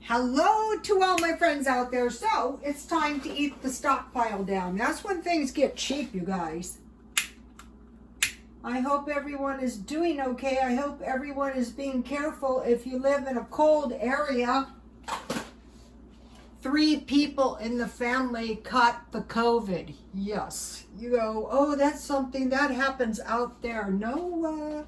Hello to all my friends out there. So it's time to eat the stockpile down. That's when things get cheap, you guys. I hope everyone is doing okay. I hope everyone is being careful. If you live in a cold area, 3 people in the family caught the COVID. Yes. You go, oh, that's something that happens out there. No,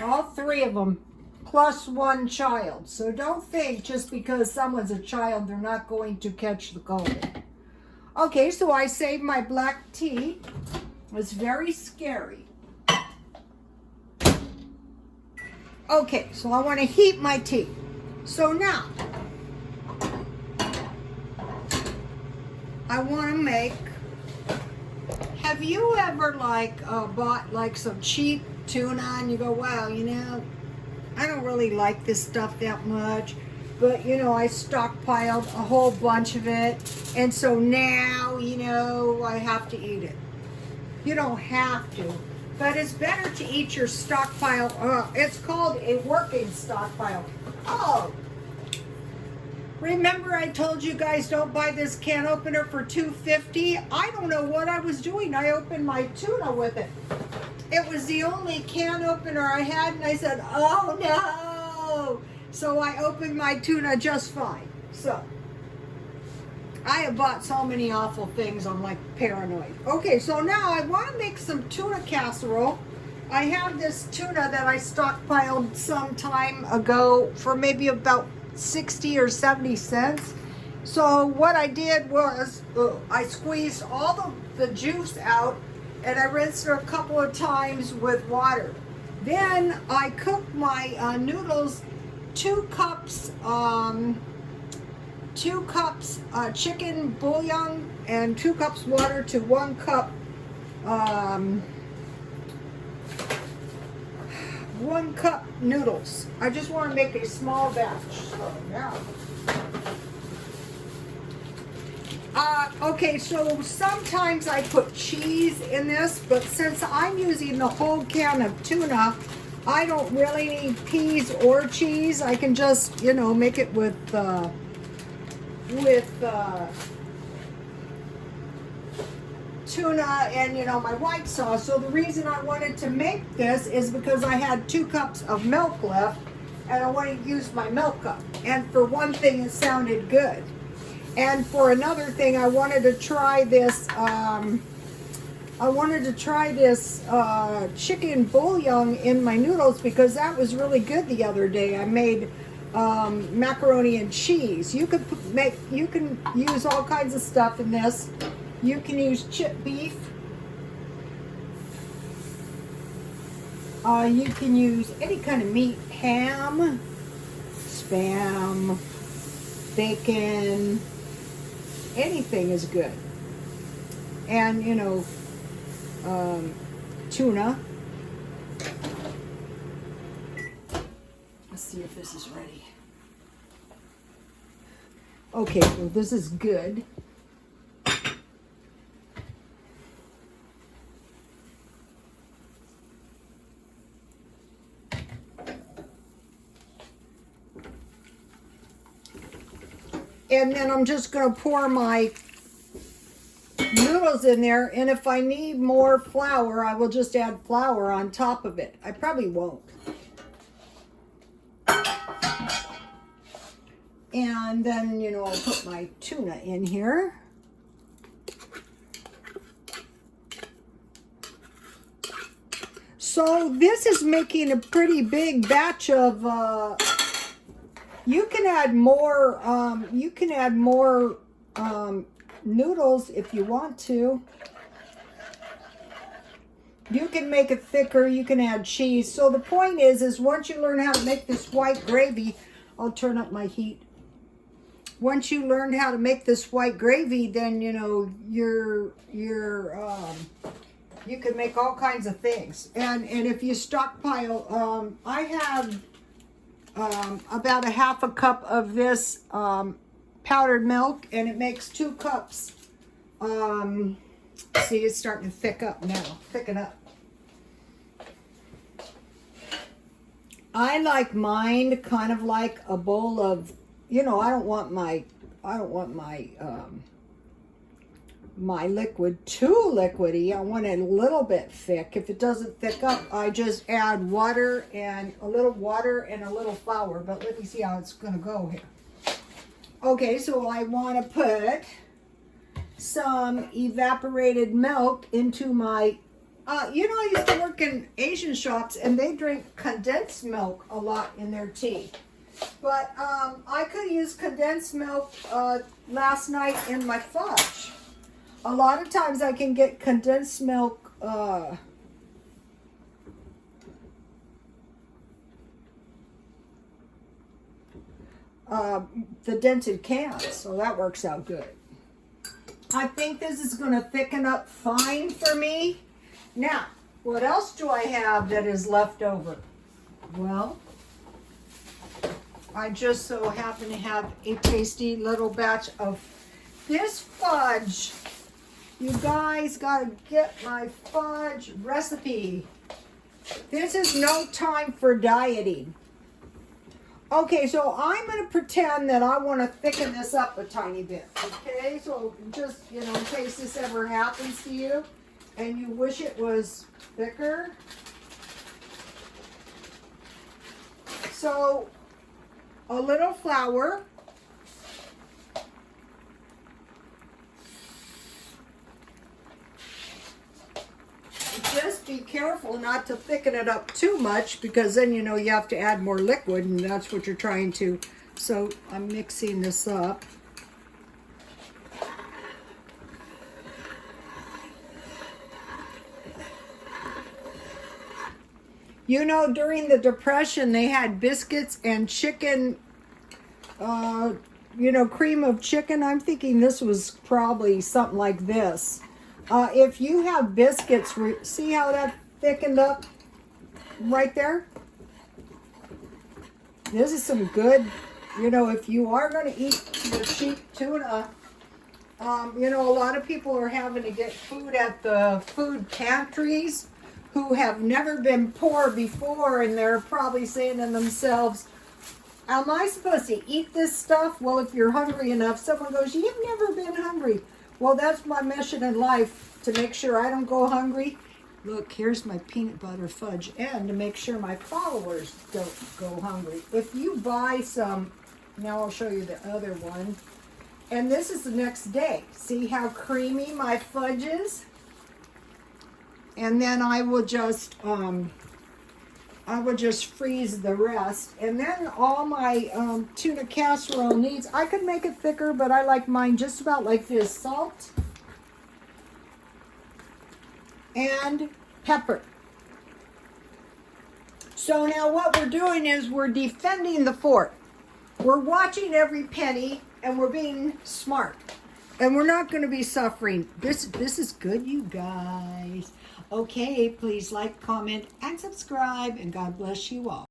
all 3 of them. Plus 1 child. So don't think just because someone's a child, they're not going to catch the COVID. Okay, so I saved my black tea. It was very scary. Okay, so I want to heat my tea. So now, I want to make, have you ever bought some cheap tuna and you go, wow, I don't really like this stuff that much, but I stockpiled a whole bunch of it, and so now, I have to eat it. You don't have to, but it's better to eat your stockpile. It's called a working stockpile. Oh, remember I told you guys don't buy this can opener for $2.50? I don't know what I was doing. I opened my tuna with it. It was the only can opener I had, and I said, oh no! So I opened my tuna just fine. So, I have bought so many awful things, I'm like paranoid. Okay, so now I want to make some tuna casserole. I have this tuna that I stockpiled some time ago for maybe about 60 or 70 cents. So what I did was, I squeezed all the juice out, and I rinsed it a couple of times with water. Then I cooked my noodles, 2 cups chicken bouillon and 2 cups water to 1 cup 1 cup noodles. I just want to make a small batch. So now. Okay, so sometimes I put cheese in this, but since I'm using the whole can of tuna, I don't really need peas or cheese. I can just, make it with tuna and, my white sauce. So the reason I wanted to make this is because I had 2 cups of milk left, and I wanted to use my milk cup. And for one thing, it sounded good. And for another thing, I wanted to try this, chicken bouillon in my noodles because that was really good the other day. I made macaroni and cheese. You can use all kinds of stuff in this. You can use chipped beef. You can use any kind of meat, ham, spam, bacon. Anything is good. And, tuna. Let's see if this is ready. Okay, well, this is good. And then I'm just going to pour my noodles in there. And if I need more flour, I will just add flour on top of it. I probably won't. And then, I'll put my tuna in here. So this is making a pretty big batch of... You can add more. Noodles if you want to. You can make it thicker. You can add cheese. So the point is once you learn how to make this white gravy, I'll turn up my heat. Once you learn how to make this white gravy, then you can make all kinds of things. And if you stockpile, I have. About a half a cup of this powdered milk, and it makes 2 cups. See, it's starting to thicken up. I like mine kind of like a bowl of, you know, I don't want my my liquid too liquidy. I want it a little bit thick. If it doesn't thick up, I just add water and a little flour. But let me see how it's going to go here. Okay, so I want to put some evaporated milk into my, you know, I used to work in Asian shops and they drink condensed milk a lot in their tea. But I could use condensed milk last night in my fudge. A lot of times I can get condensed milk the dented cans, so that works out good. I think this is going to thicken up fine for me. Now, what else do I have that is left over? Well, I just so happen to have a tasty little batch of this fudge. You guys gotta get my fudge recipe. This is no time for dieting. Okay, so I'm gonna pretend that I want to thicken this up a tiny bit. Okay, so just, you know, in case this ever happens to you and you wish it was thicker. So a little flour. Just be careful not to thicken it up too much, because then, you know, you have to add more liquid and that's what you're trying to. So I'm mixing this up. You know, during the Depression, they had biscuits and chicken, you know, cream of chicken. I'm thinking this was probably something like this. If you have biscuits, see how that thickened up right there? This is some good, you know, if you are going to eat the cheap tuna, you know, a lot of people are having to get food at the food pantries who have never been poor before, and they're probably saying to themselves, am I supposed to eat this stuff? Well, if you're hungry enough, someone goes, you've never been hungry. Well, that's my mission in life, to make sure I don't go hungry. Look, here's my peanut butter fudge, and to make sure my followers don't go hungry. If you buy some, now I'll show you the other one, and this is the next day. See how creamy my fudge is? And then I will just freeze the rest. And then all my tuna casserole needs, I could make it thicker, but I like mine just about like this. Salt and pepper. So now what we're doing is we're defending the fort. We're watching every penny and we're being smart. And we're not going to be suffering. This is good, you guys. Okay, please like, comment, and subscribe, and God bless you all.